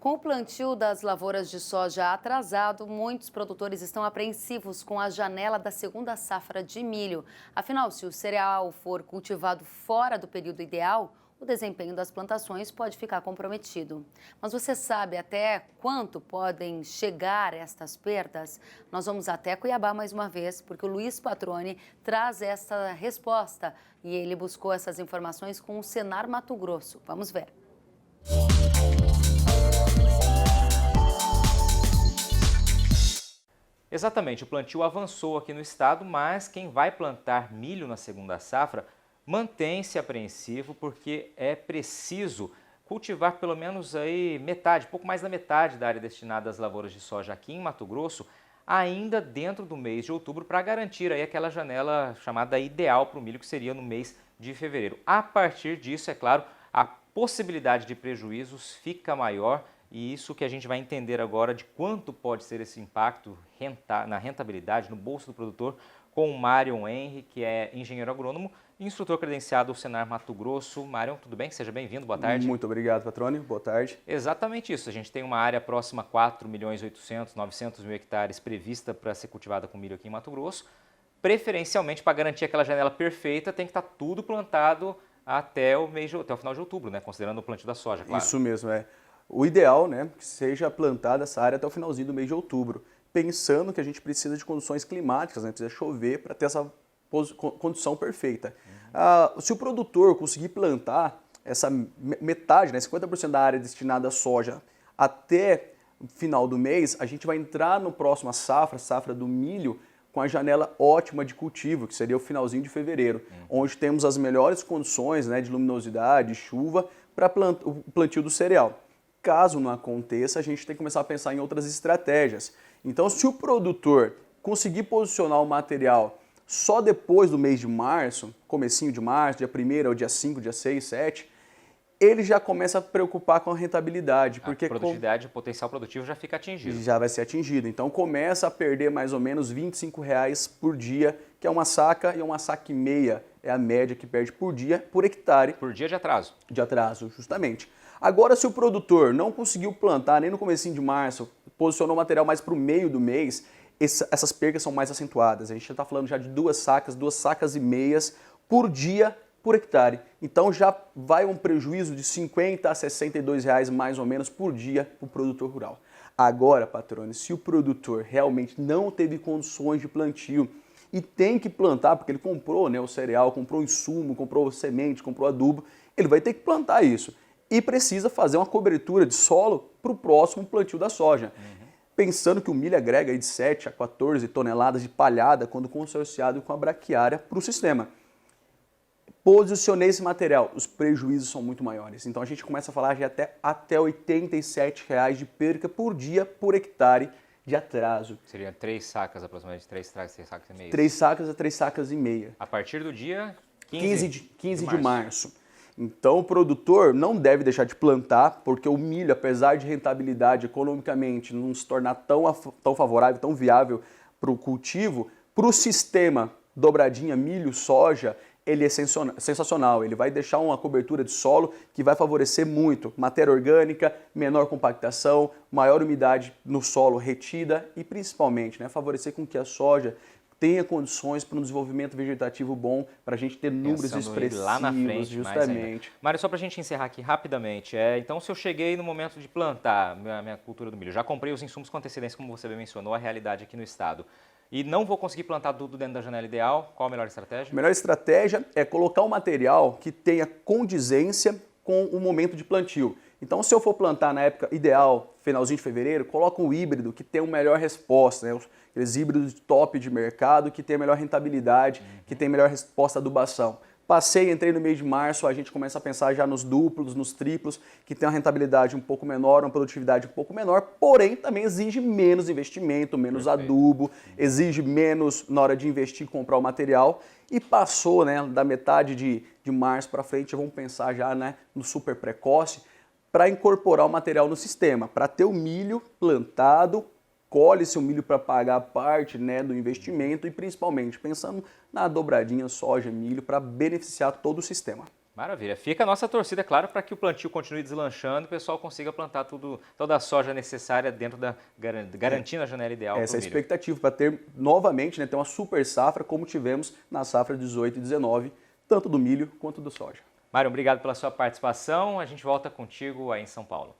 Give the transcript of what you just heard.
Com o plantio das lavouras de soja atrasado, muitos produtores estão apreensivos com a janela da segunda safra de milho. Afinal, se o cereal for cultivado fora do período ideal, o desempenho das plantações pode ficar comprometido. Mas você sabe até quanto podem chegar estas perdas? Nós vamos até Cuiabá mais uma vez, porque o Luiz Patroni traz essa resposta e ele buscou essas informações com o Senar Mato Grosso. Vamos ver. Exatamente, o plantio avançou aqui no estado, mas quem vai plantar milho na segunda safra mantém-se apreensivo porque é preciso cultivar pelo menos aí metade, pouco mais da metade da área destinada às lavouras de soja aqui em Mato Grosso, ainda dentro do mês de outubro, para garantir aí aquela janela chamada ideal para o milho, que seria no mês de fevereiro. A partir disso, é claro, a possibilidade de prejuízos fica maior. E isso que a gente vai entender agora de quanto pode ser esse impacto na rentabilidade, no bolso do produtor, com o Marion Henry, que é engenheiro agrônomo e instrutor credenciado do Senar Mato Grosso. Marion, tudo bem? Seja bem-vindo, boa tarde. Muito obrigado, Patroni, boa tarde. Exatamente isso, a gente tem uma área próxima a 4.800.000 hectares prevista para ser cultivada com milho aqui em Mato Grosso. Preferencialmente, para garantir aquela janela perfeita, tem que estar tudo plantado até o final de outubro, né? Considerando o plantio da soja, claro. Isso mesmo, é. O ideal, né, que seja plantada essa área até o finalzinho do mês de outubro, pensando que a gente precisa de condições climáticas, né, precisa chover para ter essa condição perfeita. Se o produtor conseguir plantar essa metade, né, 50% da área destinada à soja até o final do mês, a gente vai entrar no próximo safra do milho, com a janela ótima de cultivo, que seria o finalzinho de fevereiro, onde temos as melhores condições, né, de luminosidade, chuva, para o plantio do cereal. Caso não aconteça, a gente tem que começar a pensar em outras estratégias. Então, se o produtor conseguir posicionar o material só depois do mês de março, comecinho de março, dia 1º ao dia 5, dia 6, 7, ele já começa a preocupar com a rentabilidade. Porque a produtividade, o potencial produtivo já fica atingido. Já vai ser atingido. Então, começa a perder mais ou menos R$ 25,00 por dia, que é uma saca e uma saca e meia. É a média que perde por dia, por hectare. Por dia de atraso. De atraso, justamente. Agora, se o produtor não conseguiu plantar nem no comecinho de março, posicionou o material mais para o meio do mês, essas perdas são mais acentuadas. A gente está falando já de duas sacas e meias por dia, por hectare. Então já vai um prejuízo de R$ 50 a R$ 62,00 mais ou menos por dia para o produtor rural. Agora, Patrone, se o produtor realmente não teve condições de plantio e tem que plantar, porque ele comprou, né, o cereal, comprou insumo, comprou semente, comprou adubo, ele vai ter que plantar isso. E precisa fazer uma cobertura de solo para o próximo plantio da soja. Pensando que o milho agrega aí de 7 a 14 toneladas de palhada quando consorciado com a braquiária para o sistema. Posicionei esse material, os prejuízos são muito maiores. Então a gente começa a falar de até R$ 87,00 de perca por dia, por hectare de atraso. Seria 3 sacas aproximadamente, 3 sacas e meia. 3 sacas a 3 sacas e meia. A partir do dia 15 de março. Então o produtor não deve deixar de plantar, porque o milho, apesar de rentabilidade economicamente não se tornar tão favorável, tão viável para o cultivo, para o sistema dobradinha milho-soja, ele é sensacional. Ele vai deixar uma cobertura de solo que vai favorecer muito matéria orgânica, menor compactação, maior umidade no solo retida e principalmente, né, favorecer com que a soja tenha condições para um desenvolvimento vegetativo bom, para a gente ter números expressivos lá na frente, justamente. Mário, só para a gente encerrar aqui rapidamente, então se eu cheguei no momento de plantar a minha cultura do milho, já comprei os insumos com antecedência, como você bem mencionou, a realidade aqui no estado, e não vou conseguir plantar tudo dentro da janela ideal, qual a melhor estratégia? A melhor estratégia é colocar um material que tenha condizência com o momento de plantio. Então, se eu for plantar na época ideal, finalzinho de fevereiro, coloca um híbrido que tem uma melhor resposta, né? Aqueles híbridos top de mercado que tem a melhor rentabilidade, que tem a melhor resposta à adubação. Passei, entrei no mês de março, a gente começa a pensar já nos duplos, nos triplos, que tem uma rentabilidade um pouco menor, uma produtividade um pouco menor, porém também exige menos investimento, menos adubo, exige menos na hora de investir e comprar o material. E passou, né, da metade de março para frente, vamos pensar já, né, no super precoce, para incorporar o material no sistema, para ter o milho plantado, colhe-se o milho para pagar parte, né, do investimento e principalmente pensando na dobradinha soja, milho para beneficiar todo o sistema. Maravilha. Fica a nossa torcida, claro, para que o plantio continue deslanchando e o pessoal consiga plantar toda a soja necessária dentro garantindo a janela ideal para o Essa é a milho. expectativa, para ter novamente, né, ter uma super safra como tivemos na safra 18 e 19, tanto do milho quanto do soja. Mário, obrigado pela sua participação. A gente volta contigo aí em São Paulo.